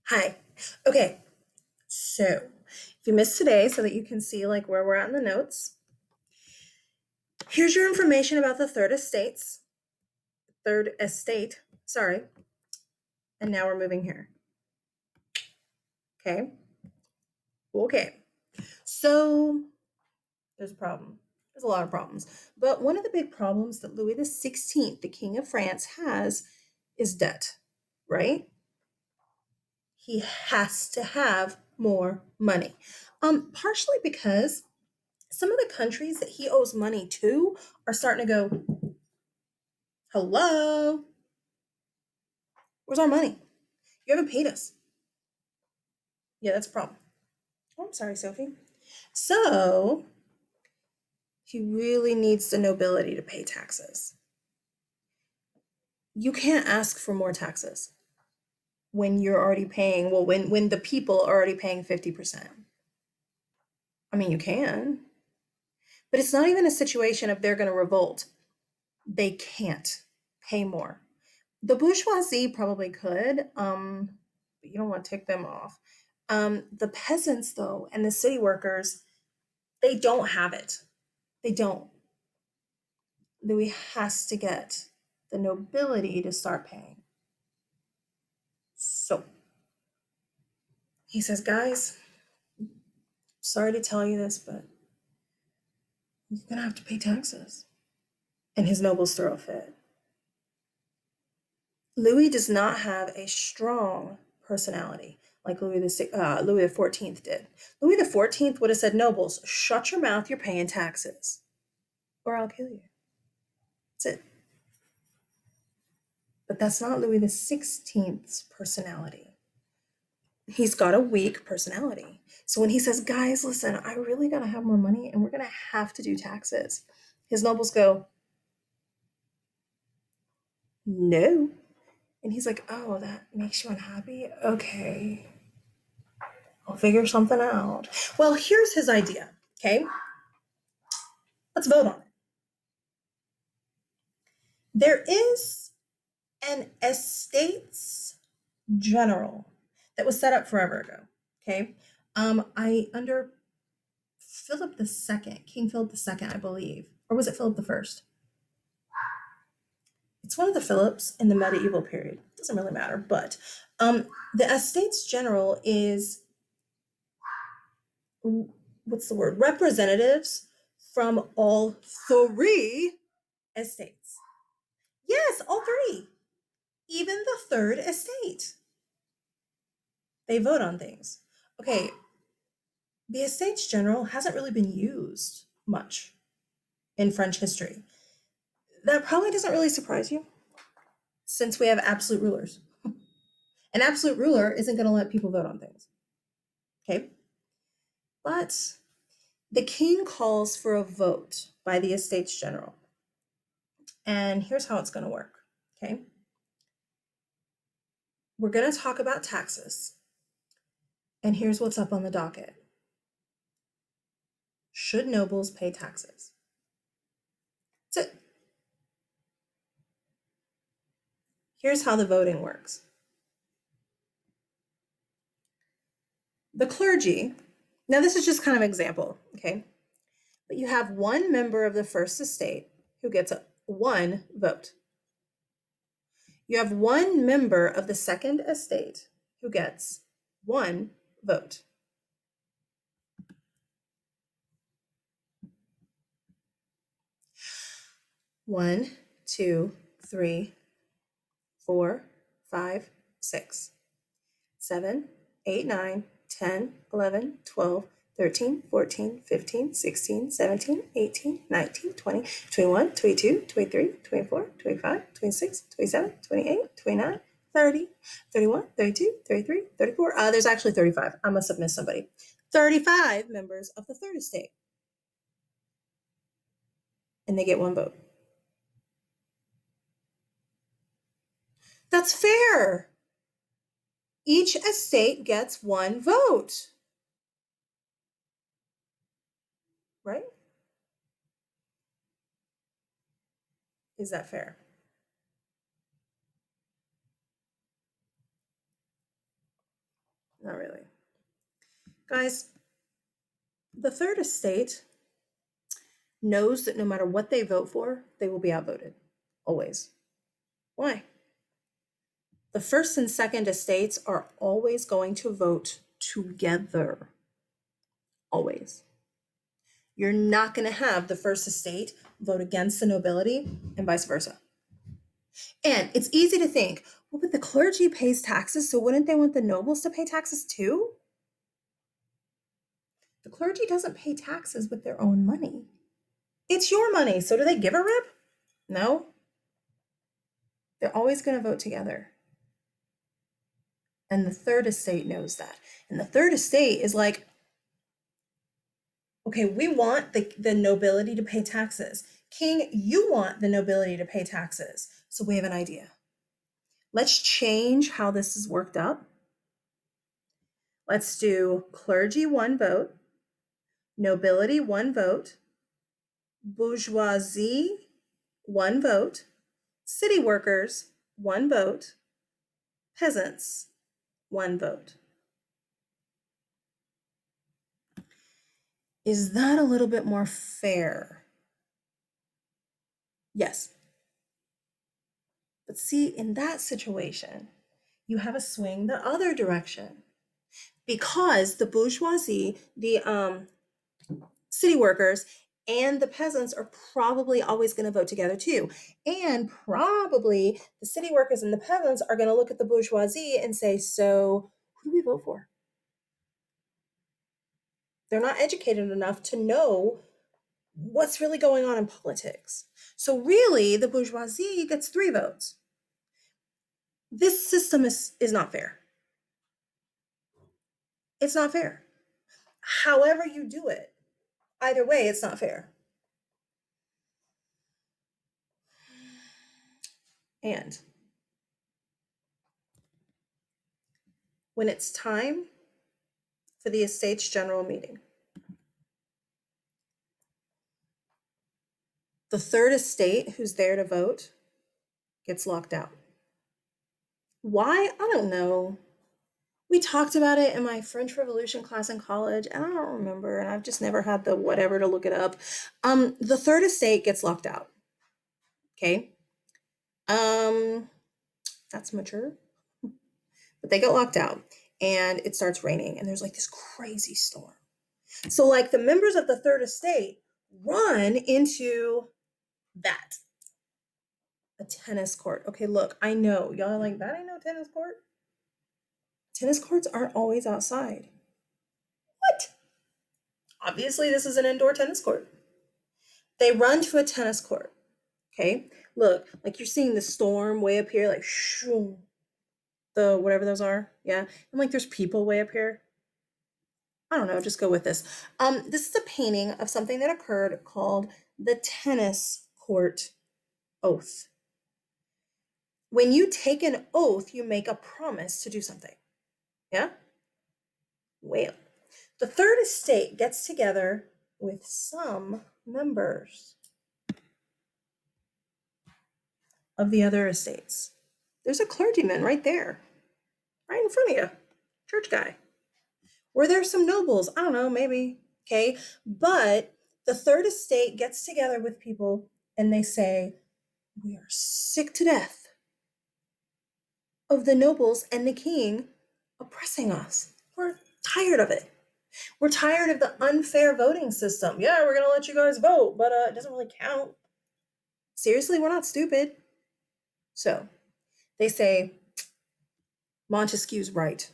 Hi. Okay, so if you missed today, so that you can see like where we're at in the notes, here's your information about the third estate, sorry, and now we're moving here. Okay. Okay. So there's a problem. There's a lot of problems. But one of the big problems that Louis XVI, the King of France, has is debt, right? He has to have more money. Partially because some of the countries that he owes money to are starting to go, hello, where's our money? You haven't paid us. Yeah, that's a problem. Oh, I'm sorry, Sophie. So he really needs the nobility to pay taxes. You can't ask for more taxes when you're already paying, well, when the people are already paying 50%. I mean, you can, but it's not even a situation of they're going to revolt. They can't pay more. The bourgeoisie probably could, but you don't want to tick them off. The peasants, though, and the city workers, they don't have it. They don't. Louis has to get the nobility to start paying. So he says, guys, sorry to tell you this, but you're going to have to pay taxes. And his nobles throw a fit. Louis does not have a strong personality like Louis the 14th did. Louis the 14th would have said, nobles, shut your mouth, you're paying taxes, or I'll kill you. That's it. But that's not Louis the 16th's personality. He's got a weak personality. So when he says, guys, listen, I really got to have more money and we're going to have to do taxes, his nobles go, no. And he's like, oh, that makes you unhappy? Okay, I'll figure something out. Well, here's his idea, okay? Let's vote on it. There is an estates general that was set up forever ago, okay? Under Philip II, King Philip II, I believe, or was it Philip I? It's one of the Philips in the medieval period. Doesn't really matter, but the estates general is what's the word? Representatives from all three estates. Yes, all three. Even the third estate. They vote on things. Okay, the Estates General hasn't really been used much in French history. That probably doesn't really surprise you since we have absolute rulers. An absolute ruler isn't going to let people vote on things. Okay? But the king calls for a vote by the Estates General. And here's how it's going to work. Okay? We're going to talk about taxes. And here's what's up on the docket. Should nobles pay taxes? That's it. Here's how the voting works. The clergy, now this is just kind of an example, okay? But you have one member of the first estate who gets one vote. You have one member of the second estate who gets one vote. One, two, three, four, five, 6, 7, 8, 9, 10, 11, 12, 13, 14, 15, 16, 17, 18, 19, 20, 21, 22, 23, 24, 25, 26, 27, 28, 29, 30, 31, 32, 33, 34. There's actually 35. I must have missed somebody. 35 members of the third estate. And they get one vote. That's fair. Each estate gets one vote. Right? Is that fair? Not really. Guys, the third estate knows that no matter what they vote for, they will be outvoted. Always. Why? The first and second estates are always going to vote together. Always. You're not going to have the first estate vote against the nobility and vice versa. And it's easy to think, well, but the clergy pays taxes, so wouldn't they want the nobles to pay taxes too? The clergy doesn't pay taxes with their own money. It's your money, so do they give a rip? No. They're always going to vote together. And the third estate knows that. And the third estate is like, okay, we want the nobility to pay taxes. King, you want the nobility to pay taxes. So we have an idea. Let's change how this is worked up. Let's do clergy 1 vote, nobility 1 vote, bourgeoisie 1 vote, city workers 1 vote, peasants 1 vote. Is that a little bit more fair? Yes. But see, in that situation, you have a swing the other direction. Because the bourgeoisie, the city workers, and the peasants are probably always going to vote together too. And probably the city workers and the peasants are going to look at the bourgeoisie and say, so who do we vote for? They're not educated enough to know what's really going on in politics. So really, the bourgeoisie gets 3 votes. This system is not fair. It's not fair. However you do it, either way, it's not fair. And when it's time for the estate's general meeting, the third estate who's there to vote gets locked out. Why? I don't know. We talked about it in my French Revolution class in college, and I don't remember, and I've just never had the whatever to look it up. The third estate gets locked out. Okay. That's mature. But they get locked out, and it starts raining, and there's like this crazy storm. So like the members of the third estate run into that. A tennis court. Okay, look, I know. Y'all are like, that ain't no tennis court. Tennis courts aren't always outside. What? Obviously, this is an indoor tennis court. They run to a tennis court. Okay, look, like you're seeing the storm way up here, like shoo, the whatever those are. Yeah, and like there's people way up here. I don't know, just go with this. This is a painting of something that occurred called the tennis court oath. When you take an oath, you make a promise to do something. Yeah? Well, the third estate gets together with some members of the other estates. There's a clergyman right there, right in front of you, church guy. Were there some nobles? I don't know, maybe. Okay. But the third estate gets together with people and they say, we are sick to death of the nobles and the king oppressing us. We're tired of it. We're tired of the unfair voting system. Yeah, we're going to let you guys vote, but it doesn't really count. Seriously, we're not stupid. So they say, Montesquieu's right.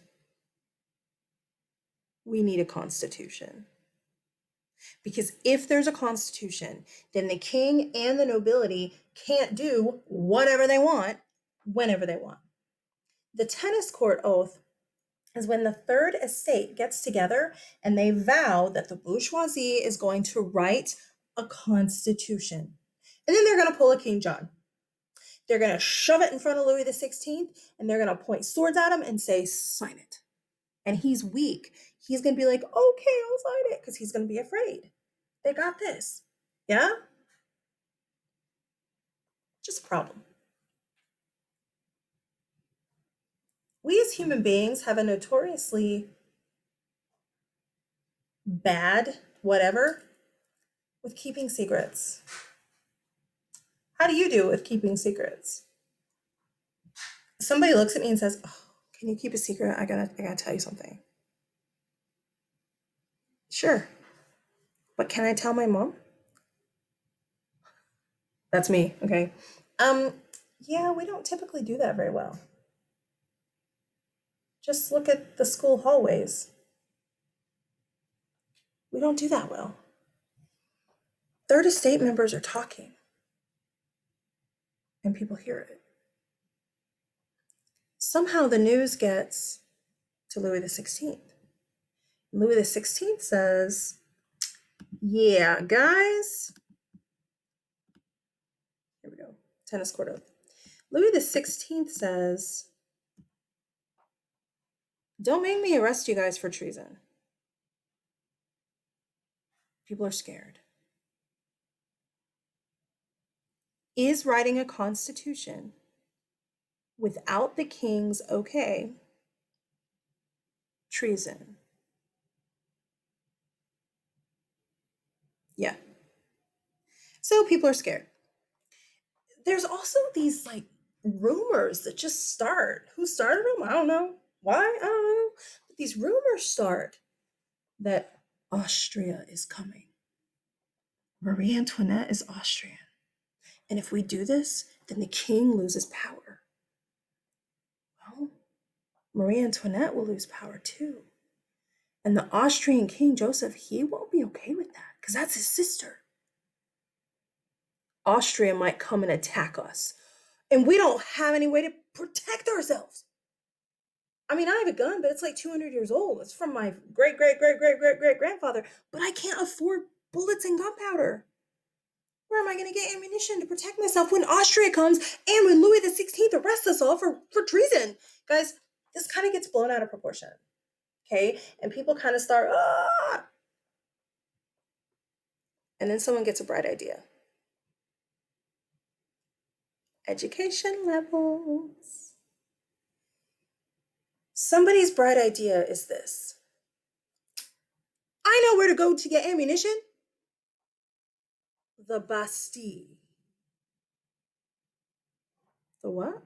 We need a constitution. Because if there's a constitution, then the king and the nobility can't do whatever they want, whenever they want. The tennis court oath is when the third estate gets together and they vow that the bourgeoisie is going to write a constitution. And then they're going to pull a King John. They're going to shove it in front of Louis XVI and they're going to point swords at him and say, sign it. And he's weak. He's going to be like, okay, I'll sign it, because he's going to be afraid. They got this. Yeah? Just a problem. We as human beings have a notoriously bad whatever with keeping secrets. How do you do with keeping secrets? Somebody looks at me and says, "Oh, can you keep a secret? I gotta tell you something." Sure, but can I tell my mom? That's me, okay? Um, yeah, we don't typically do that very well. Just look at the school hallways. We don't do that well. Third estate members are talking, and people hear it. Somehow the news gets to Louis the 16th. Louis the 16th says, "Yeah, guys." Here we go. Tennis court oath. Louis the 16th says, "Don't make me arrest you guys for treason." People are scared. Is writing a constitution without the king's okay treason? Yeah. So people are scared. There's also these like rumors that just start. Who started them? I don't know. Why? I don't know. But these rumors start that Austria is coming. Marie Antoinette is Austrian. And if we do this, then the king loses power. Well, Marie Antoinette will lose power too. And the Austrian King Joseph, he won't be okay with that because that's his sister. Austria might come and attack us. And we don't have any way to protect ourselves. I mean, I have a gun, but it's like 200 years old. It's from my great, great, great, great, great, great grandfather. But I can't afford bullets and gunpowder. Where am I going to get ammunition to protect myself when Austria comes and when Louis the 16th arrests us all for treason? Guys, this kind of gets blown out of proportion. Okay? And people kind of start, ah! And then someone gets a bright idea. Education levels. Somebody's bright idea is this. I know where to go to get ammunition. The Bastille. The what?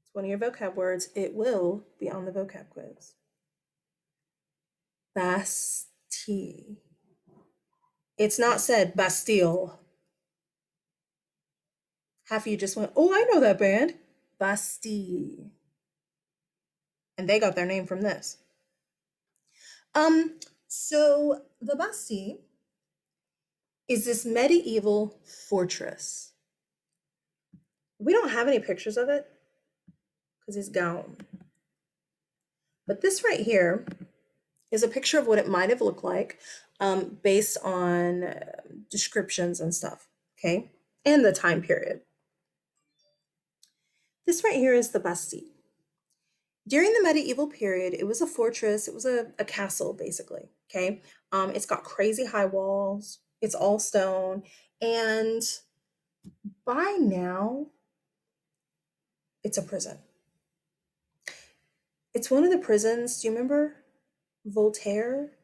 It's one of your vocab words. It will be on the vocab quiz. Bastille. It's not said Bastille. Half of you just went, "Oh, I know that band." Bastille. And they got their name from this. So the Bastille is this medieval fortress. We don't have any pictures of it because it's gone. But this right here is a picture of what it might have looked like based on descriptions and stuff, okay? And the time period. This right here is the Bastille. During the medieval period, it was a fortress. It was a castle, basically, okay? It's got crazy high walls. It's all stone. And by now, it's a prison. It's one of the prisons. Do you remember Voltaire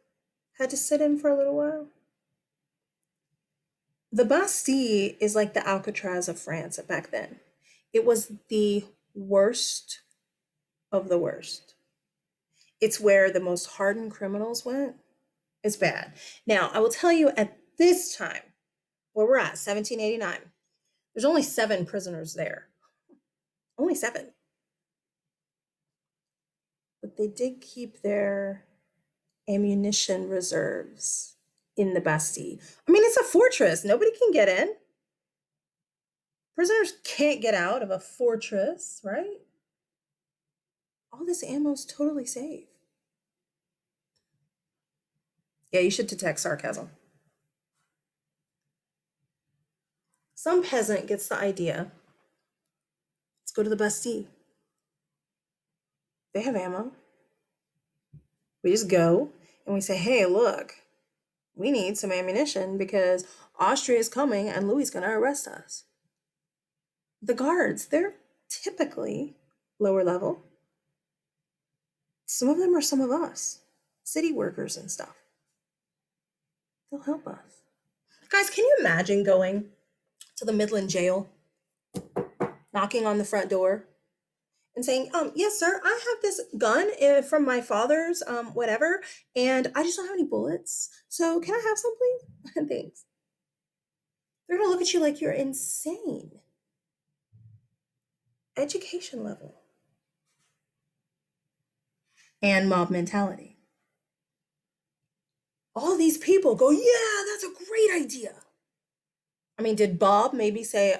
had to sit in for a little while? The Bastille is like the Alcatraz of France back then. It was the worst of the worst. It's where the most hardened criminals went. It's bad. Now, I will tell you at this time, where we're at, 1789, there's only 7 prisoners there. Only 7. But they did keep their ammunition reserves in the Bastille. I mean, it's a fortress. Nobody can get in. Prisoners can't get out of a fortress, right? All this ammo is totally safe. Yeah, you should detect sarcasm. Some peasant gets the idea. Let's go to the Bastille. They have ammo. We just go and we say, "Hey, look, we need some ammunition because Austria is coming and Louis is going to arrest us." The guards, they're typically lower level. Some of them are some of us, city workers and stuff. They'll help us. Guys, can you imagine going to the Midland jail, knocking on the front door, and saying, yes, sir, I have this gun from my father's, whatever, and I just don't have any bullets. So can I have some, please? Thanks. They're gonna look at you like you're insane. Education level and mob mentality. All these people go, yeah, that's a great idea. I mean, did Bob maybe say,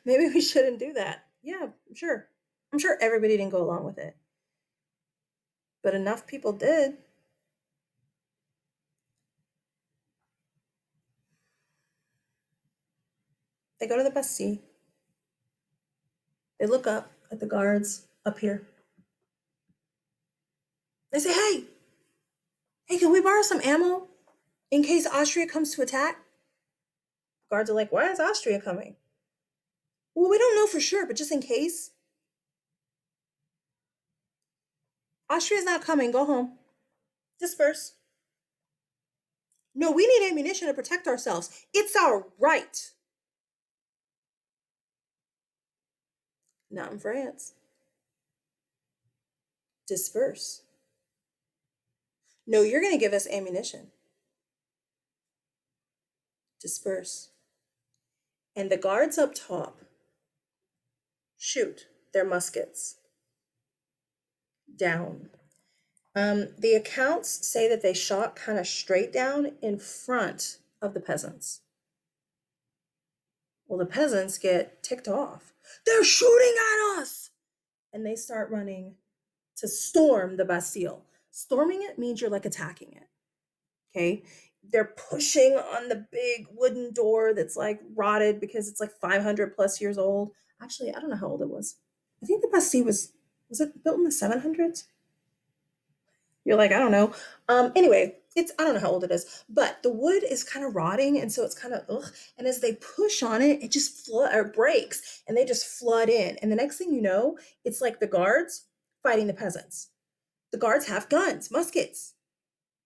maybe we shouldn't do that? Yeah, sure. I'm sure everybody didn't go along with it. But enough people did. They go to the Bastille. They look up at the guards up here. They say, hey, can we borrow some ammo in case Austria comes to attack? Guards are like, why is Austria coming? Well, we don't know for sure, but just in case. Austria's not coming. Go home. Disperse. No, we need ammunition to protect ourselves. It's our right. Not in France. Disperse. No, you're going to give us ammunition. Disperse. And the guards up top shoot their muskets down. The accounts say that they shot kind of straight down in front of the peasants. Well, the peasants get ticked off. They're shooting at us! And they start running to storm the Bastille. Storming it means you're like attacking it. Okay? They're pushing on the big wooden door that's like rotted because it's like 500 plus years old. Actually, I don't know how old it was. I think the Bastille was it built in the 700s? You're like, I don't know. Anyway, I don't know how old it is, but the wood is kind of rotting, and so it's kind of ugh. And as they push on it, it just breaks, and they just flood in. And the next thing you know, it's like the guards fighting the peasants. The guards have guns, muskets,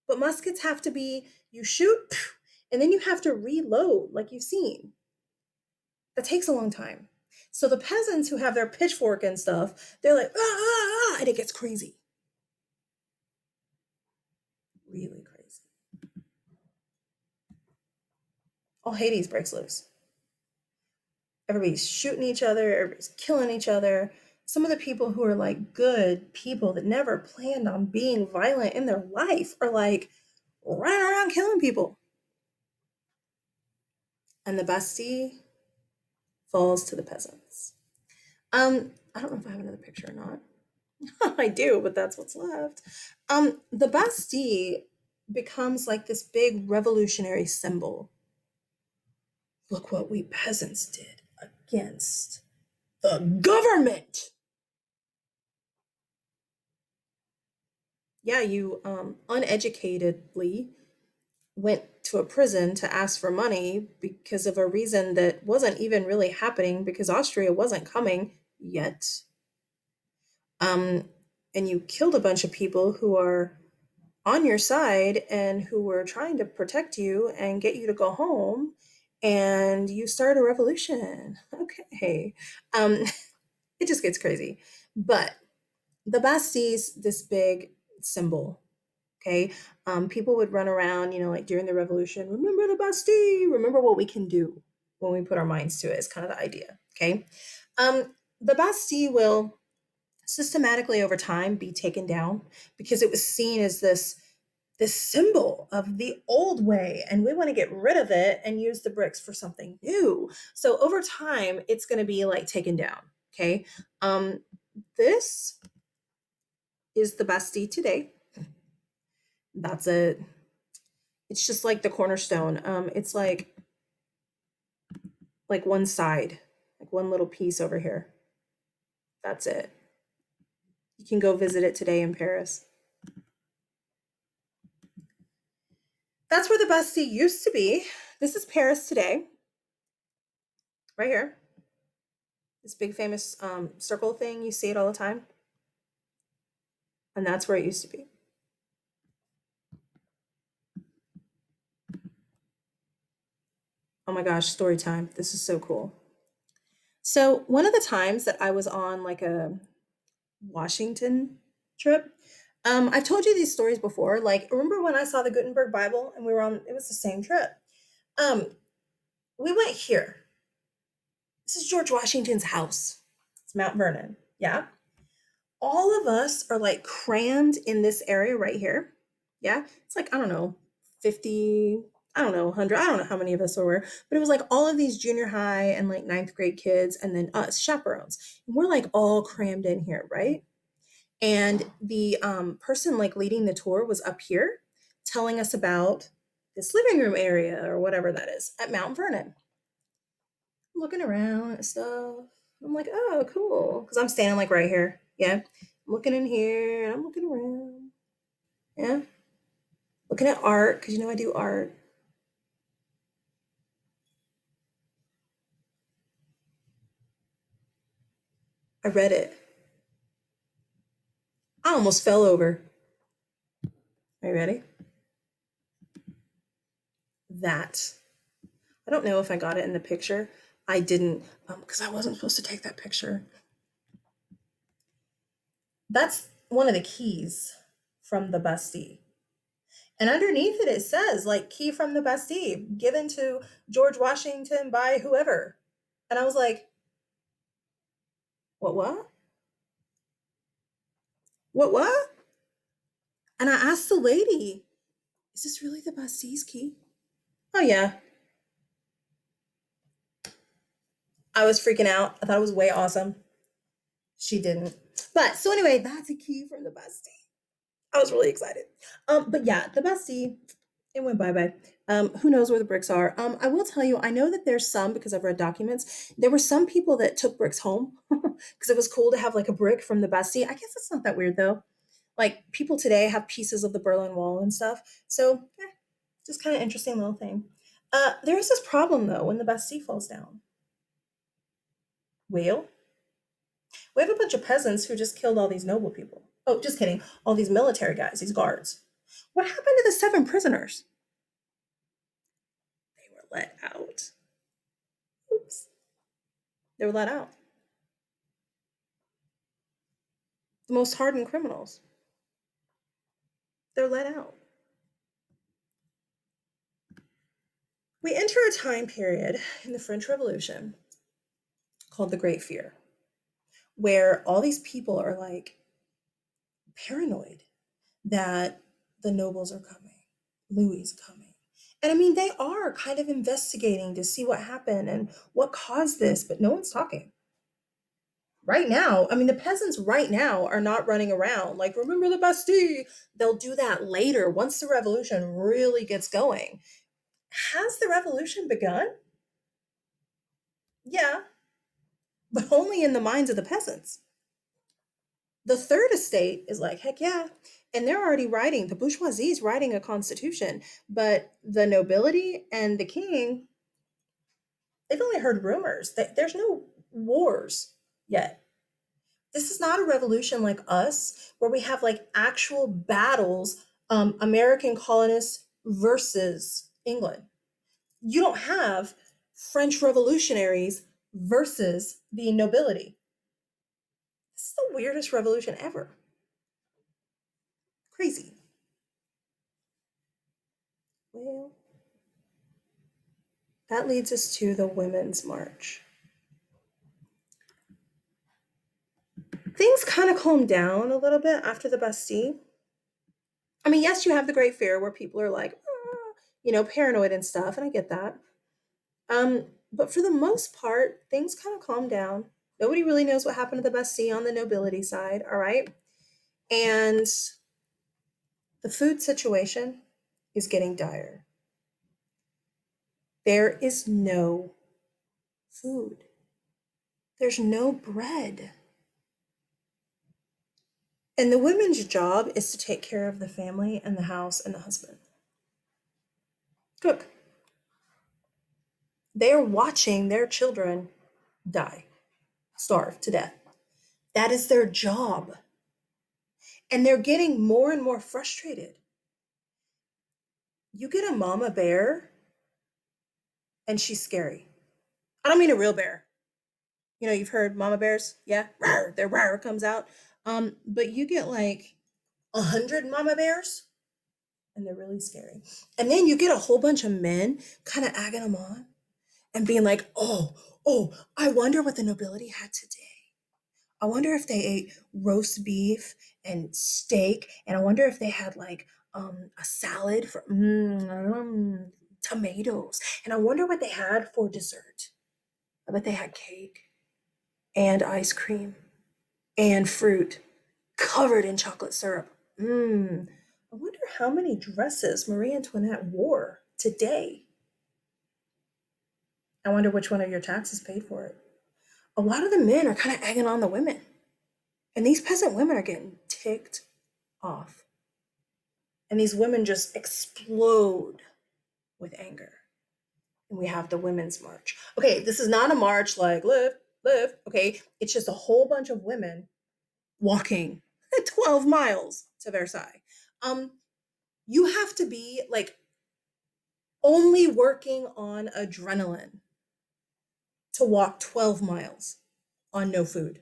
but muskets have to be you shoot, and then you have to reload, like you've seen. That takes a long time. So the peasants who have their pitchfork and stuff, they're like, and it gets crazy. Really crazy. All Hades breaks loose. Everybody's shooting each other, everybody's killing each other. Some of the people who are like good people that never planned on being violent in their life are like running around killing people. And the Bastille falls to the peasants. I don't know if I have another picture or not. I do, but that's what's left. The Bastille becomes like this big revolutionary symbol. Look what we peasants did against the government. Yeah, you uneducatedly went to a prison to ask for money because of a reason that wasn't even really happening because Austria wasn't coming yet. And you killed a bunch of people who are on your side and who were trying to protect you and get you to go home, and you start a revolution. Okay. It just gets crazy. But the Bastille's this big symbol. Okay. People would run around, like during the revolution, remember the Bastille, remember what we can do when we put our minds to it, is kind of the idea. Okay. The Bastille will systematically over time be taken down because it was seen as this symbol of the old way, and we want to get rid of it and use the bricks for something new. So over time it's going to be like taken down. Okay. This is the Bastille today. That's it. It's just like the cornerstone. It's like one side, like one little piece over here. That's it. You can go visit it today in Paris. That's where the Bastille used to be. This is Paris today. Right here. This big famous circle thing, you see it all the time, and that's where it used to be. Oh my gosh, story time. This is so cool. So, one of the times that I was on like a Washington trip, I've told you these stories before. Like, remember when I saw the Gutenberg Bible and we were on, it was the same trip. Um, we went here. This is George Washington's house. It's Mount Vernon. Yeah. All of us are like crammed in this area right here. Yeah. It's like, I don't know, 50, I don't know, 100, I don't know how many of us there were, but it was like all of these junior high and like ninth grade kids and then us chaperones. And we're like all crammed in here, right? And the person like leading the tour was up here telling us about this living room area or whatever that is at Mount Vernon. I'm looking around at stuff. I'm like, oh, cool. Because I'm standing like right here. Yeah. I'm looking in here and I'm looking around. Yeah. Looking at art because I do art. I read it. I almost fell over. Are you ready? That. I don't know if I got it in the picture. I didn't because I wasn't supposed to take that picture. That's one of the keys from the Bastille. And underneath it, it says, like, key from the Bastille, given to George Washington by whoever. And I was like, what? What? And I asked the lady, is this really the Bastille's key? Oh, yeah. I was freaking out. I thought it was way awesome. She didn't. But so anyway, that's a key from the Bastille. I was really excited. But yeah, the Bastille, it went bye bye. Who knows where the bricks are? I will tell you, I know that there's some because I've read documents. There were some people that took bricks home because it was cool to have like a brick from the Bastille. I guess it's not that weird though. Like people today have pieces of the Berlin Wall and stuff. So just kind of interesting little thing. There is this problem though when the Bastille falls down. Well, we have a bunch of peasants who just killed all these noble people. Oh, just kidding. All these military guys, these guards. What happened to the seven prisoners? They were let out. Oops. They were let out. The most hardened criminals. They're let out. We enter a time period in the French Revolution called the Great Fear, where all these people are like paranoid that the nobles are coming, Louis is coming. And I mean, they are kind of investigating to see what happened and what caused this, but no one's talking. Right now, I mean, the peasants right now are not running around like, remember the Bastille? They'll do that later once the revolution really gets going. Has the revolution begun? Yeah, but only in the minds of the peasants. The third estate is like, heck yeah. And they're already writing, the bourgeoisie is writing a constitution, but the nobility and the king, they've only heard rumors. There's no wars yet. This is not a revolution like us, where we have like actual battles, American colonists versus England. You don't have French revolutionaries versus the nobility. This is the weirdest revolution ever. Crazy. Well, that leads us to the Women's March. Things kind of calmed down a little bit after the Bastille. I mean, yes, you have the Great Fear where people are like, "Ah," paranoid and stuff, and I get that. But for the most part, things kind of calmed down. Nobody really knows what happened to the Bastille on the nobility side, all right? And the food situation is getting dire. There is no food. There's no bread. And the women's job is to take care of the family and the house and the husband. Cook. They are watching their children die. starve to death. That is their job. And they're getting more and more frustrated. You get a mama bear and she's scary. I don't mean a real bear. You know, you've heard mama bears. Yeah, rawr, their rawr comes out. But you get like 100 mama bears and they're really scary. And then you get a whole bunch of men kind of egging them on and being like, oh, I wonder what the nobility had today. I wonder if they ate roast beef and steak, and I wonder if they had like a salad for tomatoes, and I wonder what they had for dessert. I bet they had cake and ice cream and fruit covered in chocolate syrup. I wonder how many dresses Marie Antoinette wore today. I wonder which one of your taxes paid for it. A lot of the men are kind of egging on the women. And these peasant women are getting ticked off. And these women just explode with anger. And we have the Women's March. Okay, this is not a march like lift, lift. Okay, it's just a whole bunch of women walking 12 miles to Versailles. You have to be like only working on adrenaline to walk 12 miles on no food.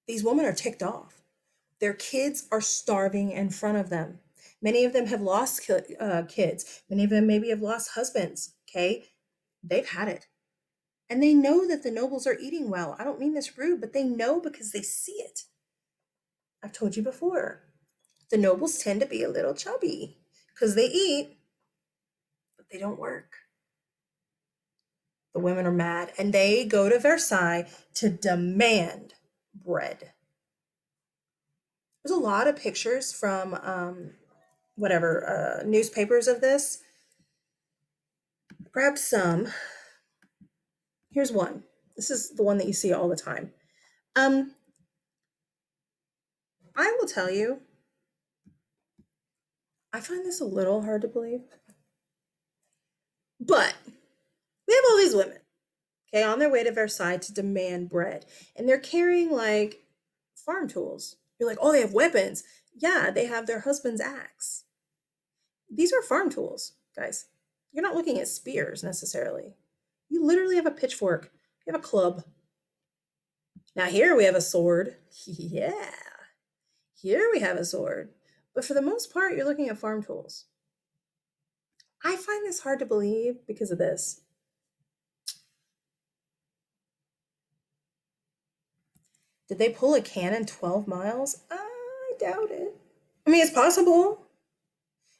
These women are ticked off. Their kids are starving in front of them. Many of them have lost kids. Many of them maybe have lost husbands. Okay. They've had it. And they know that the nobles are eating well. I don't mean this rude, but they know because they see it. I've told you before. The nobles tend to be a little chubby because they eat, but they don't work. The women are mad and they go to Versailles to demand bread. There's a lot of pictures from newspapers of this. Grab some. Here's one. This is the one that you see all the time. I will tell you, I find this a little hard to believe. But we have all these women, okay, on their way to Versailles to demand bread. And they're carrying like farm tools. You're like, oh, they have weapons. Yeah, they have their husband's axe. These are farm tools, guys. You're not looking at spears necessarily. You literally have a pitchfork, you have a club. Now, here we have a sword. Yeah, here we have a sword. But for the most part, you're looking at farm tools. I find this hard to believe because of this. Did they pull a cannon 12 miles? I doubt it. I mean, it's possible.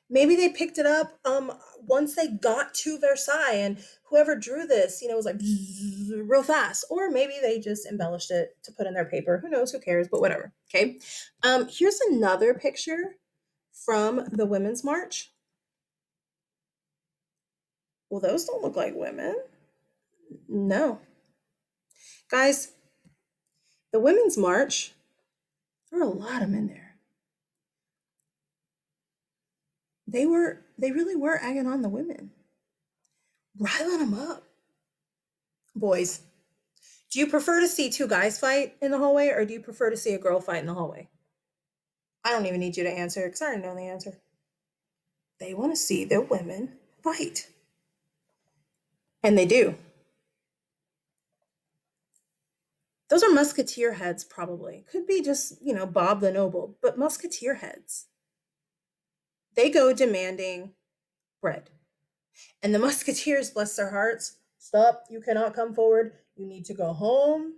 Maybe they picked it up once they got to Versailles and whoever drew this, was like real fast. Or maybe they just embellished it to put in their paper. Who knows? Who cares? But whatever. Okay. Here's another picture from the Women's March. Well, those don't look like women. No. Guys, the Women's March, there are a lot of men there. They really were egging on the women, riling them up. Boys, do you prefer to see two guys fight in the hallway or do you prefer to see a girl fight in the hallway? I don't even need you to answer because I already know the answer. They want to see their women fight. And they do. Those are musketeer heads, probably. Could be just, Bob the Noble, but musketeer heads. They go demanding bread. And the musketeers, bless their hearts, stop, you cannot come forward. You need to go home.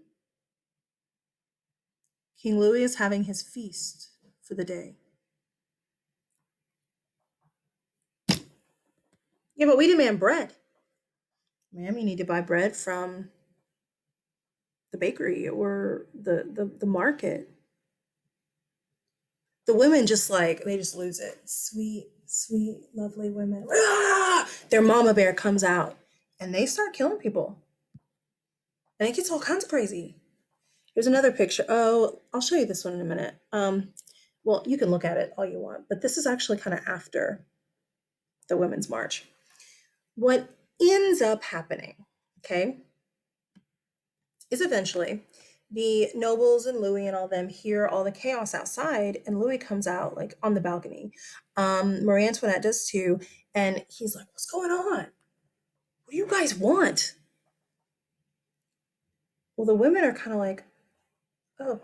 King Louis is having his feast for the day. Yeah, but we demand bread. Ma'am, you need to buy bread from the bakery or the market. The women they just lose it. Sweet, sweet, lovely women. Ah! Their mama bear comes out and they start killing people. And it gets all kinds of crazy. Here's another picture. Oh, I'll show you this one in a minute. Well, you can look at it all you want, but this is actually kind of after the Women's March. What ends up happening, okay, is eventually the nobles and Louis and all them hear all the chaos outside, and Louis comes out like on the balcony. Marie Antoinette does too, and he's like, "What's going on? What do you guys want?" Well, the women are kind of like, "Oh,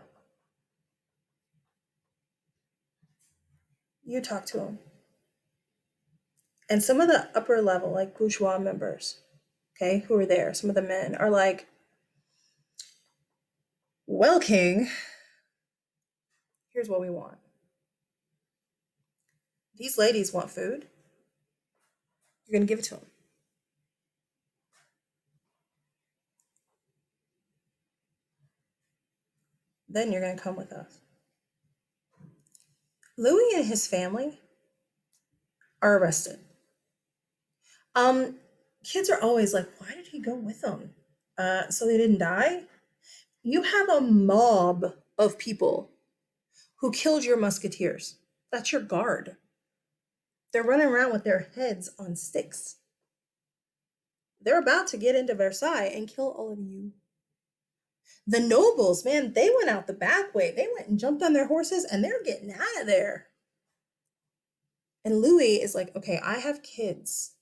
you talk to him." And some of the upper level, like bourgeois members, okay, who are there, some of the men are like, "Well, King, here's what we want. These ladies want food. You're going to give it to them. Then you're going to come with us." Louis and his family are arrested. Um, Kids are always like, "Why did he go with them? So they didn't die?" You have a mob of people who killed your musketeers. That's your guard. They're running around with their heads on sticks. They're about to get into Versailles and kill all of you. The nobles, man, they went out the back way. They went and jumped on their horses and they're getting out of there. And Louis is like, "Okay, I have kids."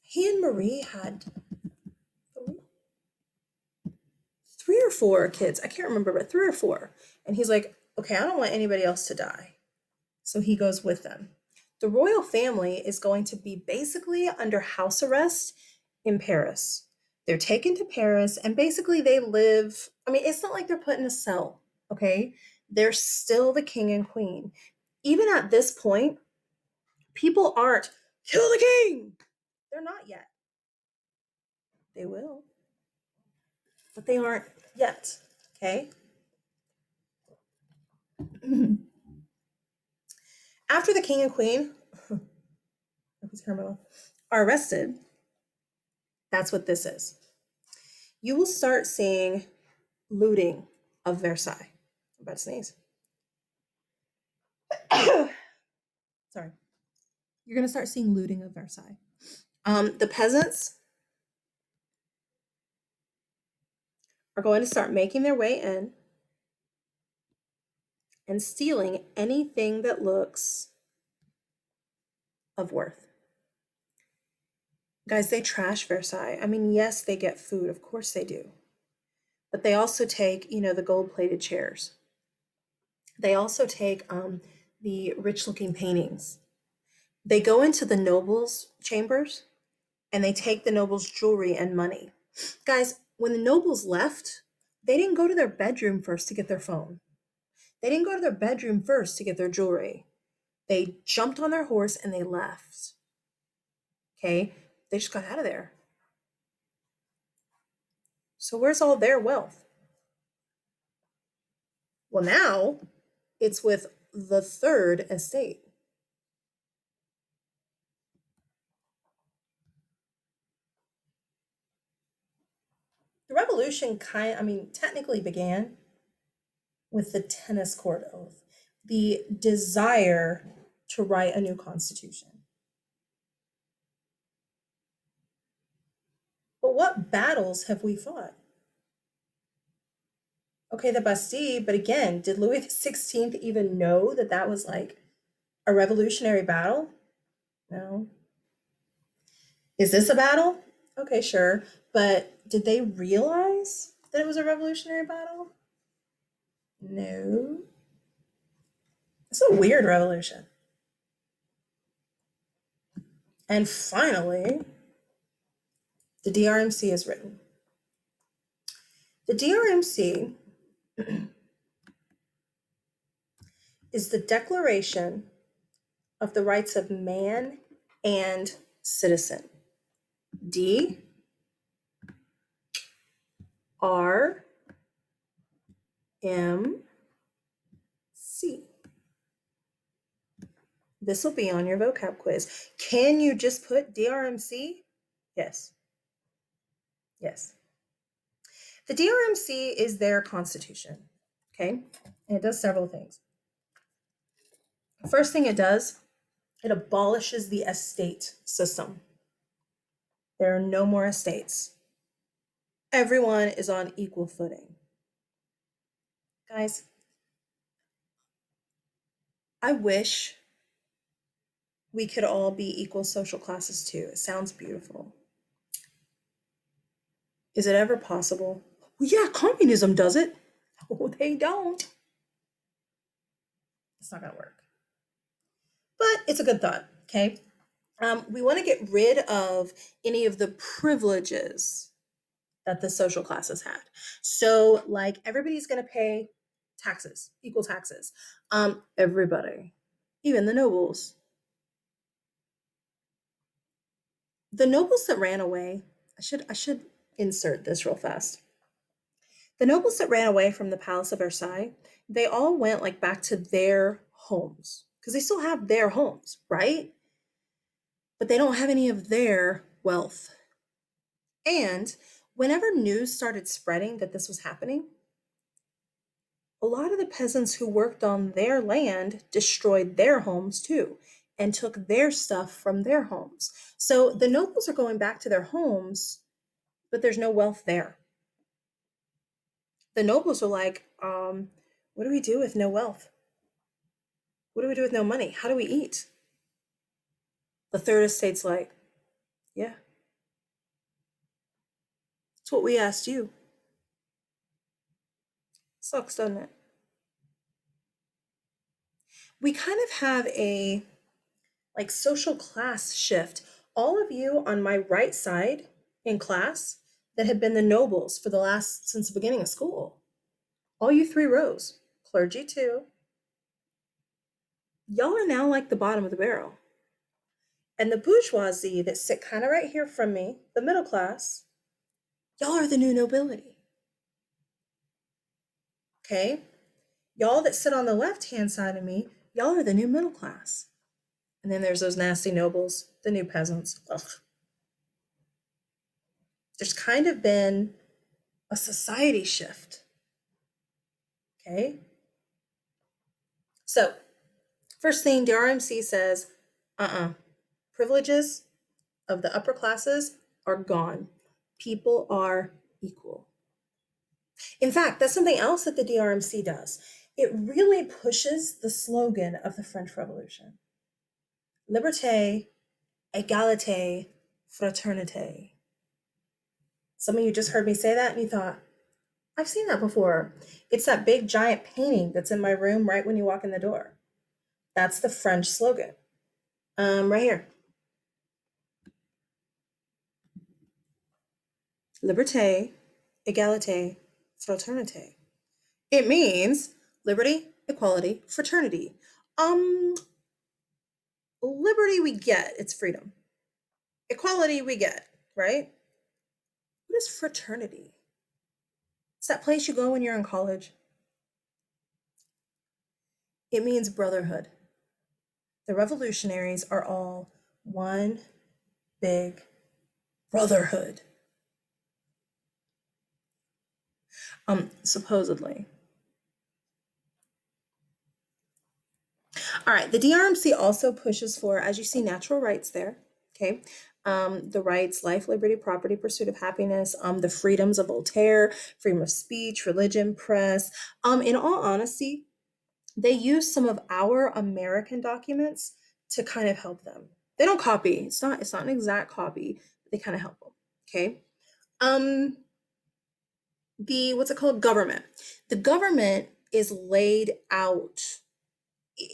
He and Marie had three or four kids. I can't remember, but three or four. And he's like, "Okay, I don't want anybody else to die." So he goes with them. The royal family is going to be basically under house arrest in Paris. They're taken to Paris and basically they live, I mean, it's not like they're put in a cell, okay? They're still the king and queen. Even at this point, people aren't, "Kill the king." They're not yet. They will, but they aren't yet, okay? After the king and queen are arrested, that's what this is. You will start seeing looting of Versailles. I'm about to sneeze. Sorry. You're going to start seeing looting of Versailles. The peasants are going to start making their way in and stealing anything that looks of worth. Guys, they trash Versailles. I mean, yes, they get food. Of course they do. But they also take, the gold plated chairs. They also take the rich looking paintings. They go into the nobles' chambers and they take the nobles' jewelry and money. Guys, when the nobles left, they didn't go to their bedroom first to get their phone. They didn't go to their bedroom first to get their jewelry. They jumped on their horse and they left. Okay? They just got out of there. So where's all their wealth? Well, now it's with the third estate. The revolution technically began with the tennis court oath, the desire to write a new constitution. But what battles have we fought? Okay, the Bastille, but again, did Louis XVI even know that that was like a revolutionary battle? No. Is this a battle? Okay, sure. But did they realize that it was a revolutionary battle? No. It's a weird revolution. And finally, the D.R.M.C is written. The D.R.M.C is the Declaration of the Rights of Man and Citizen. D.R.M.C. This will be on your vocab quiz. Can you just put D.R.M.C? Yes. Yes. The D.R.M.C is their constitution, okay? And it does several things. First thing it does, it abolishes the estate system. There are no more estates. Everyone is on equal footing. Guys, I wish we could all be equal social classes too. It sounds beautiful. Is it ever possible? Well, yeah, communism does it. Oh, they don't. It's not going to work. But it's a good thought, okay? We want to get rid of any of the privileges that the social classes had. So, like, everybody's going to pay taxes, equal taxes. Everybody, even the nobles. The nobles that ran away, I should insert this real fast. The nobles that ran away from the Palace of Versailles, they all went like back to their homes because they still have their homes, right? But they don't have any of their wealth. And whenever news started spreading that this was happening, a lot of the peasants who worked on their land destroyed their homes too and took their stuff from their homes. So the nobles are going back to their homes, but there's no wealth there. The nobles are like, what do we do with no wealth? What do we do with no money? How do we eat? The third estate's like, yeah, it's what we asked you. Sucks, doesn't it? We kind of have a like social class shift. All of you on my right side in class that have been the nobles for the last since the beginning of school. All you three rows, clergy too. Y'all are now like the bottom of the barrel. And the bourgeoisie that sit kind of right here from me, the middle class, y'all are the new nobility. Okay? Y'all that sit on the left hand side of me, y'all are the new middle class. And then there's those nasty nobles, the new peasants. Ugh. There's kind of been a society shift. Okay? So, first thing D.R.M.C says, privileges of the upper classes are gone. People are equal. In fact, that's something else that the D.R.M.C does. It really pushes the slogan of the French Revolution: Liberté, égalité, fraternité. Some of you just heard me say that and you thought, I've seen that before. It's that big giant painting that's in my room right when you walk in the door. That's the French slogan. Right here. Liberté, égalité, fraternité. It means liberty, equality, fraternity. Liberty we get, it's freedom. Equality we get, right? What is fraternity? It's that place you go when you're in college. It means brotherhood. The revolutionaries are all one big brotherhood. Supposedly. All right, the D.R.M.C also pushes for, as you see, natural rights there. Okay. The rights, life, liberty, property, pursuit of happiness, the freedoms of Voltaire, freedom of speech, religion, press. In all honesty, they use some of our American documents to kind of help them. They don't copy. It's not an exact copy, but they kind of help them. Okay. The what's it called? Government. The government is laid out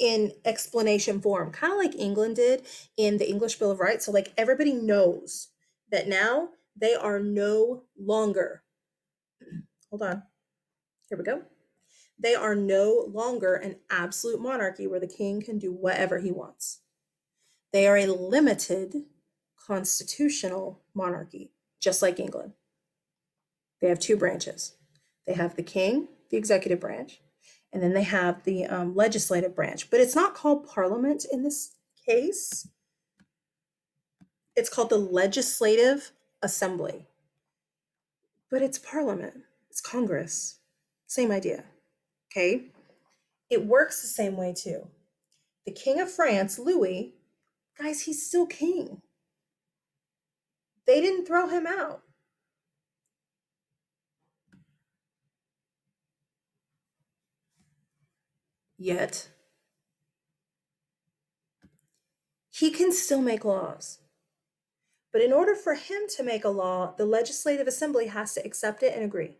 in explanation form, kind of like England did in the English Bill of Rights. So, like, everybody knows that now they are no longer, hold on, here we go. They are no longer an absolute monarchy where the king can do whatever he wants. They are a limited constitutional monarchy, just like England. They have two branches. They have the king, the executive branch, and then they have the legislative branch. But it's not called parliament in this case. It's called the legislative assembly. But it's parliament. It's Congress. Same idea. Okay? It works the same way too. The King of France, Louis, guys, he's still king. They didn't throw him out. Yet, he can still make laws. But in order for him to make a law, the Legislative Assembly has to accept it and agree.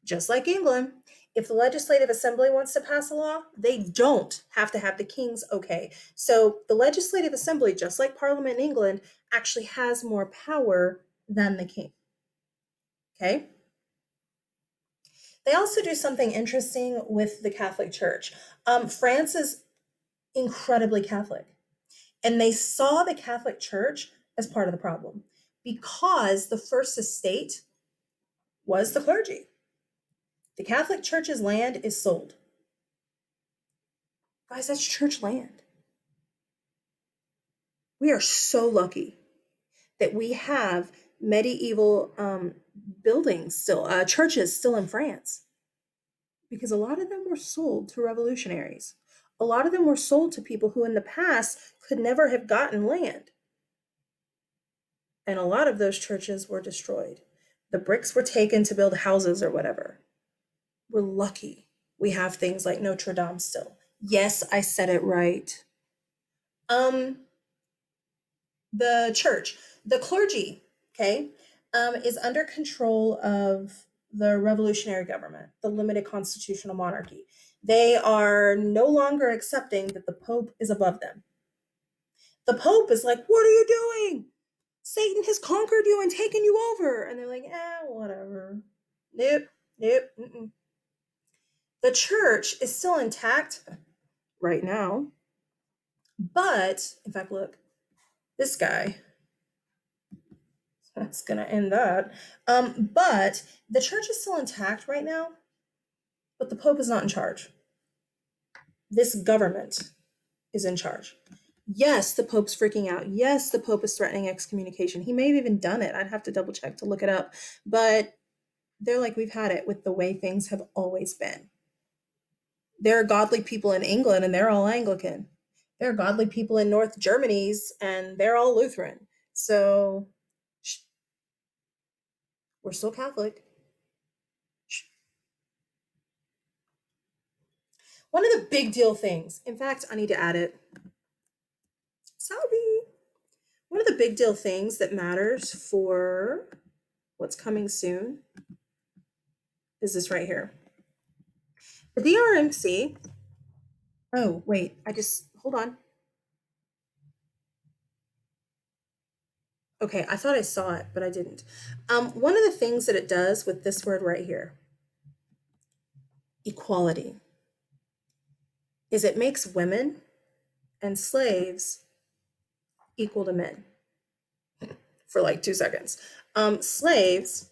Just like England, if the Legislative Assembly wants to pass a law, they don't have to have the King's okay. So the Legislative Assembly, just like Parliament in England, actually has more power than the King. Okay? They also do something interesting with the Catholic Church. France is incredibly Catholic, and they saw the Catholic Church as part of the problem because the first estate was the clergy. The Catholic Church's land is sold. Guys, that's church land. We are so lucky that we have medieval buildings still, churches still in France, because a lot of them were sold to revolutionaries. A lot of them were sold to people who in the past could never have gotten land. And a lot of those churches were destroyed. The bricks were taken to build houses or whatever. We're lucky we have things like Notre Dame still. Yes, I said it right. Um, the church, the clergy, okay, is under control of the revolutionary government, the limited constitutional monarchy. They are no longer accepting that the Pope is above them. The Pope is like, what are you doing? Satan has conquered you and taken you over. And they're like, whatever. Nope, nope. Mm-mm. The church is still intact right now. But, in fact, look, this guy, that's going to end that. But the church is still intact right now, but the Pope is not in charge. This government is in charge. Yes, the Pope's freaking out. Yes, the Pope is threatening excommunication. He may have even done it. I'd have to double check to look it up. But they're like, we've had it with the way things have always been. There are godly people in England and they're all Anglican. There are godly people in North Germany's and they're all Lutheran. So we're still Catholic. One of the big deal things, in fact, I need to add it. Sorry. One of the big deal things that matters for what's coming soon is this right here. The D.R.M.C. Oh, wait, hold on. Okay, I thought I saw it, but I didn't. One of the things that it does with this word right here, equality, is it makes women and slaves equal to men for like 2 seconds. Slaves,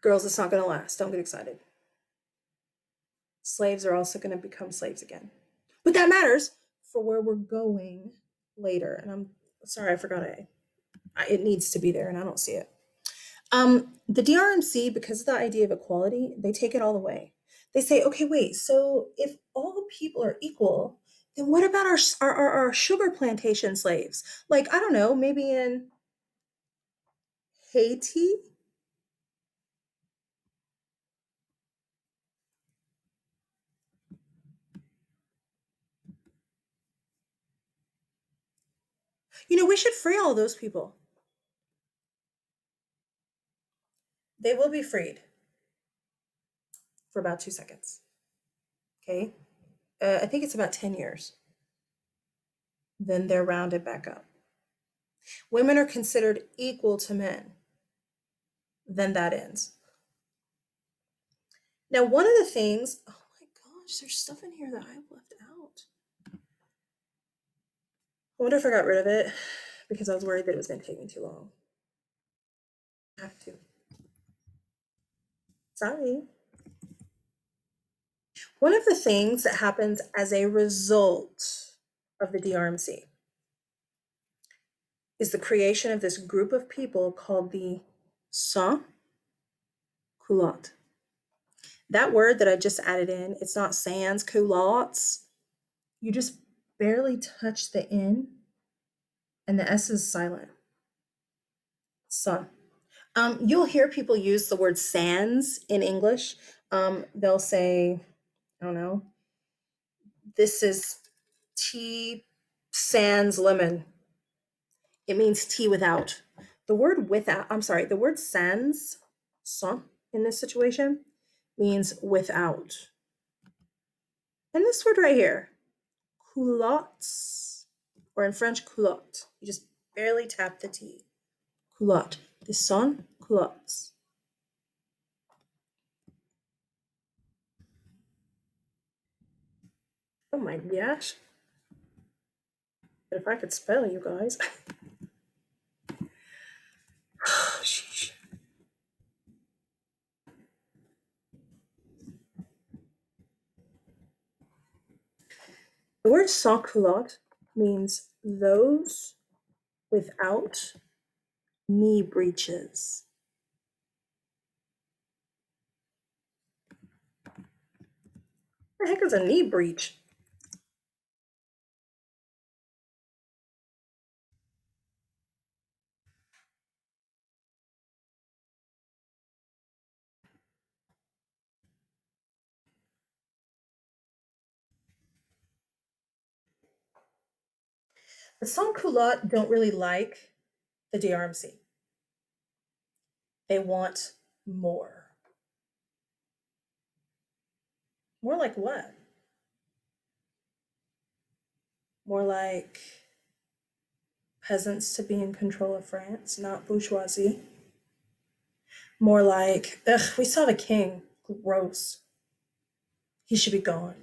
girls, it's not going to last. Don't get excited. Slaves are also going to become slaves again. But that matters for where we're going later. And I'm sorry, I forgot it needs to be there and I don't see it. The D.R.M.C, because of the idea of equality, they take it all the way. They say, okay, wait, so if all people are equal, then what about our sugar plantation slaves? Like, I don't know, maybe in Haiti? We should free all those people. They will be freed for about 2 seconds. Okay. I think it's about 10 years. Then they're rounded back up. Women are considered equal to men. Then that ends. Now, one of the things, oh my gosh, there's stuff in here that I've left out. I wonder if I got rid of it because I was worried that it was going to take me too long. I have to. Sorry. One of the things that happens as a result of the D.R.M.C is the creation of this group of people called the Sans culotte. That word that I just added in, it's not sans, culottes. You just barely touch the N and the S is silent. Son. You'll hear people use the word sans in English. They'll say, I don't know, this is tea sans lemon. It means tea without. The word without, I'm sorry, the word sans, sans in this situation means without. And this word right here, culottes, or in French, culotte. You just barely tap the T. Culotte. This son, culottes. Oh my gosh. But if I could spell, you guys. Sheesh. The word sans culotte means those without knee breeches. What the heck is a knee breech? The sans culotte don't really like the D.R.M.C. They want more. More like what? More like peasants to be in control of France, not bourgeoisie. More like, ugh, we saw the king. Gross. He should be gone.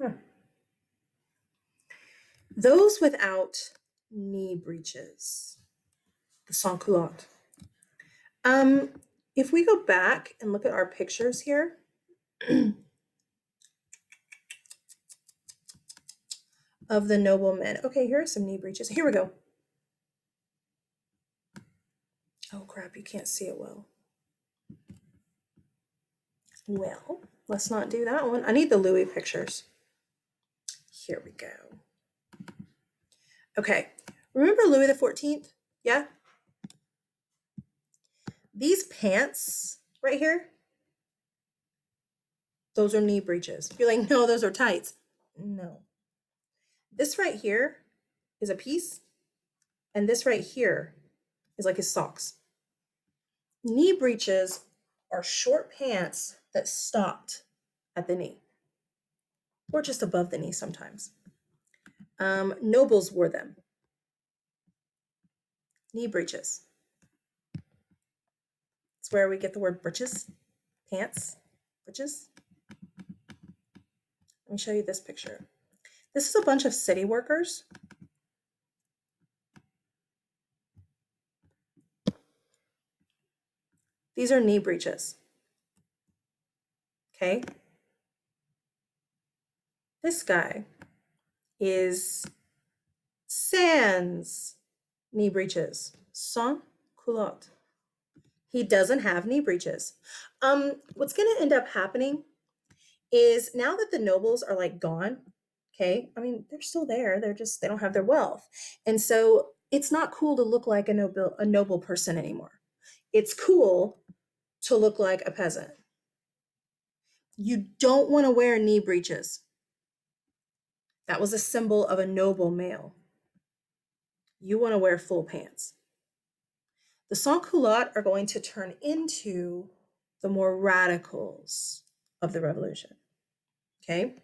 Huh. Those without knee breeches, the sans culotte. Um, if we go back and look at our pictures here, of the noblemen. Okay, here are some knee breeches. Here we go. Oh crap, you can't see it well. Well, let's not do that one. I need the Louis pictures. Here we go. Okay, remember Louis the 14th? Yeah? These pants right here, those are knee breeches. You're like, no, those are tights. No. This right here is a piece, and this right here is like his socks. Knee breeches are short pants that stopped at the knee, or just above the knee sometimes. Nobles wore them. Knee breeches. It's where we get the word breeches, pants, breeches. Let me show you this picture. This is a bunch of city workers. These are knee breeches. Okay. This guy is sans knee breeches, sans culotte. He doesn't have knee breeches. What's going to end up happening is now that the nobles are like gone, okay, I mean, they're still there. They don't have their wealth. And so it's not cool to look like a noble person anymore. It's cool to look like a peasant. You don't want to wear knee breeches. That was a symbol of a noble male. You want to wear full pants. The sans-culottes are going to turn into the more radicals of the revolution. Okay?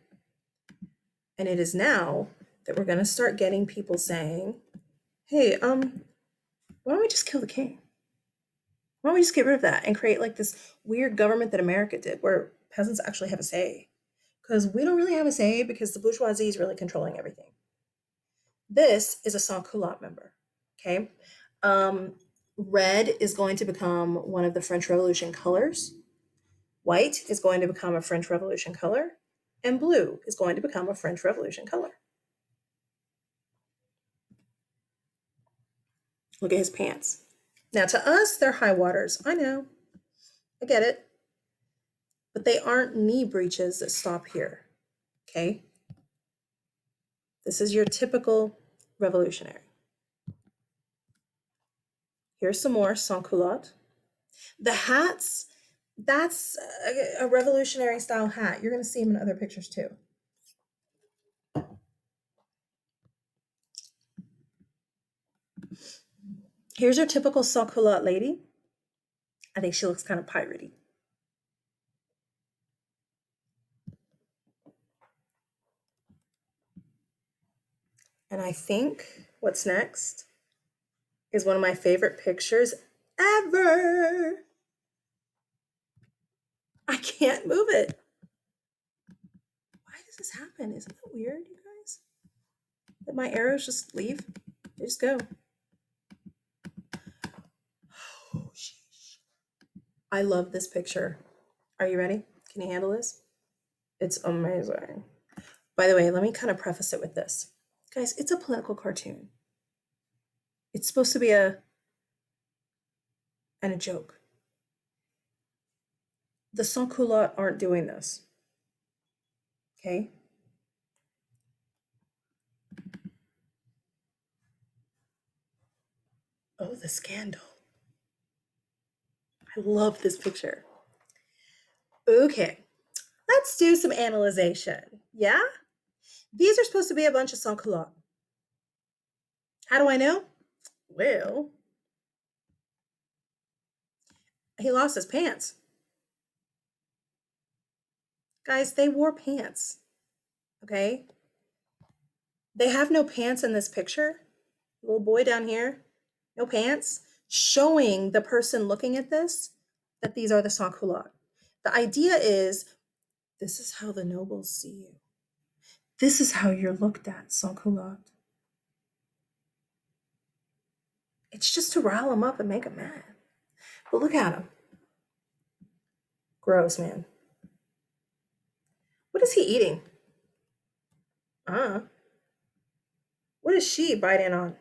And it is now that we're going to start getting people saying, hey, why don't we just kill the king? Why don't we just get rid of that and create like this weird government that America did where peasants actually have a say? Because we don't really have a say because the bourgeoisie is really controlling everything. This is a sans-culotte member. Okay? Red is going to become one of the French Revolution colors. White is going to become a French Revolution color. And blue is going to become a French Revolution color. Look at his pants. Now, to us, they're high waters. I know. I get it. But they aren't knee breeches that stop here. Okay? This is your typical revolutionary. Here's some more sans culotte. The hats, that's a revolutionary style hat. You're going to see them in other pictures too. Here's your typical sans culotte lady. I think she looks kind of piratey. And I think what's next is one of my favorite pictures ever. I can't move it. Why does this happen? Isn't that weird, you guys? That my arrows just leave? They just go. Oh, sheesh. I love this picture. Are you ready? Can you handle this? It's amazing. By the way, let me kind of preface it with this. Guys, it's a political cartoon. It's supposed to be a joke. The sans-culottes aren't doing this. Okay? Oh, the scandal. I love this picture. Okay, let's do some analyzation. Yeah? These are supposed to be a bunch of sans-culottes. How do I know? Well, he lost his pants. Guys, they wore pants. Okay? They have no pants in this picture. Little boy down here, no pants, showing the person looking at this that these are the sans-culottes. The idea is this is how the nobles see you. This is how you're looked at, sans-culotte. It's just to rile them up and make them mad. But look at him. Gross, man. What is he eating? What is she biting on?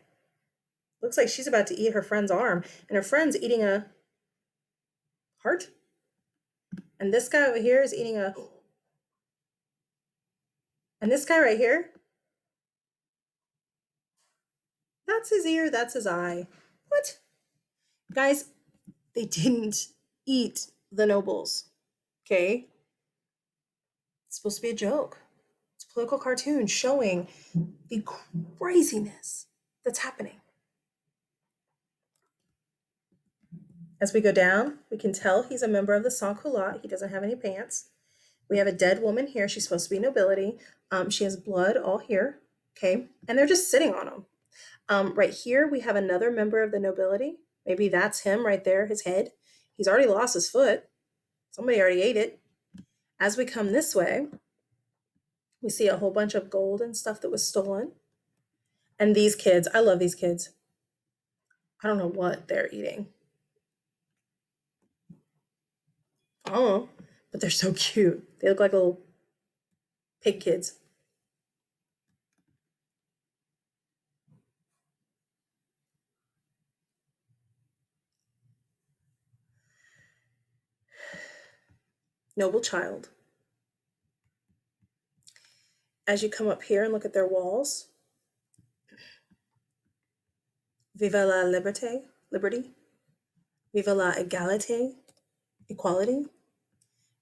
Looks like she's about to eat her friend's arm, and her friend's eating a heart. And this guy over here is eating a. And this guy right here, that's his ear, that's his eye. What? Guys, they didn't eat the nobles. Okay? It's supposed to be a joke. It's a political cartoon showing the craziness that's happening. As we go down, we can tell he's a member of the sans-culotte. He doesn't have any pants. We have a dead woman here. She's supposed to be nobility. She has blood all here. Okay? And they're just sitting on him. Right here, we have another member of the nobility. Maybe that's him right there, his head. He's already lost his foot. Somebody already ate it. As we come this way, we see a whole bunch of gold and stuff that was stolen. And these kids, I love these kids. I don't know what they're eating. Oh, but they're so cute. They look like little pig kids. Noble child. As you come up here and look at their walls, Vive la liberté, liberty. Vive la égalité, equality.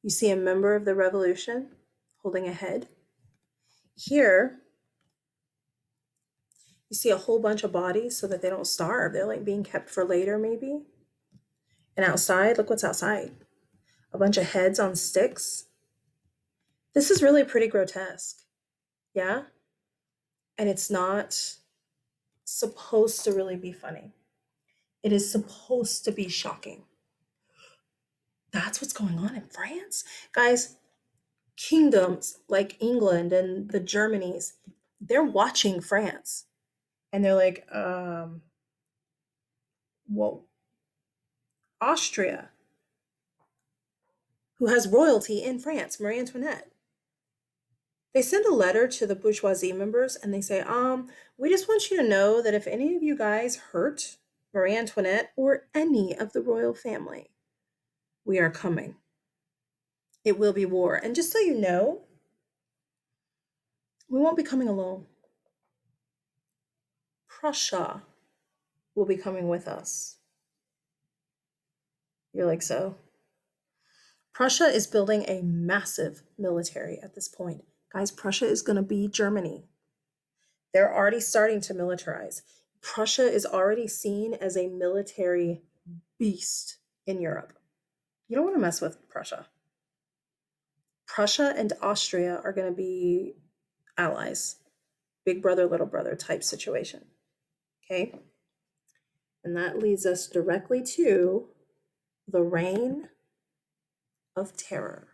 You see a member of the revolution holding a head. Here, you see a whole bunch of bodies so that they don't starve. They're like being kept for later, maybe. And outside, look what's outside. A bunch of heads on sticks. This is really pretty grotesque. Yeah? And it's not supposed to really be funny. It is supposed to be shocking. That's what's going on in France. Guys, kingdoms like England and the Germanys, they're watching France. And they're like, whoa. Austria, who has royalty in France, Marie Antoinette. They send a letter to the bourgeoisie members and they say, we just want you to know that if any of you guys hurt Marie Antoinette, or any of the royal family. We are coming. It will be war. And just so you know, we won't be coming alone. Prussia will be coming with us. You're like, so? Prussia is building a massive military at this point. Guys, Prussia is going to be Germany. They're already starting to militarize. Prussia is already seen as a military beast in Europe. You don't want to mess with Prussia. Prussia and Austria are going to be allies. Big brother, little brother type situation. Okay? And that leads us directly to the Reign of Terror.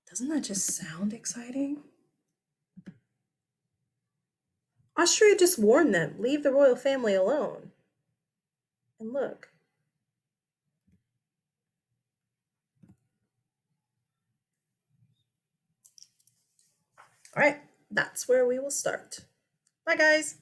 Doesn't that just sound exciting? Austria just warned them, leave the royal family alone. And look. All right, that's where we will start. Bye, guys.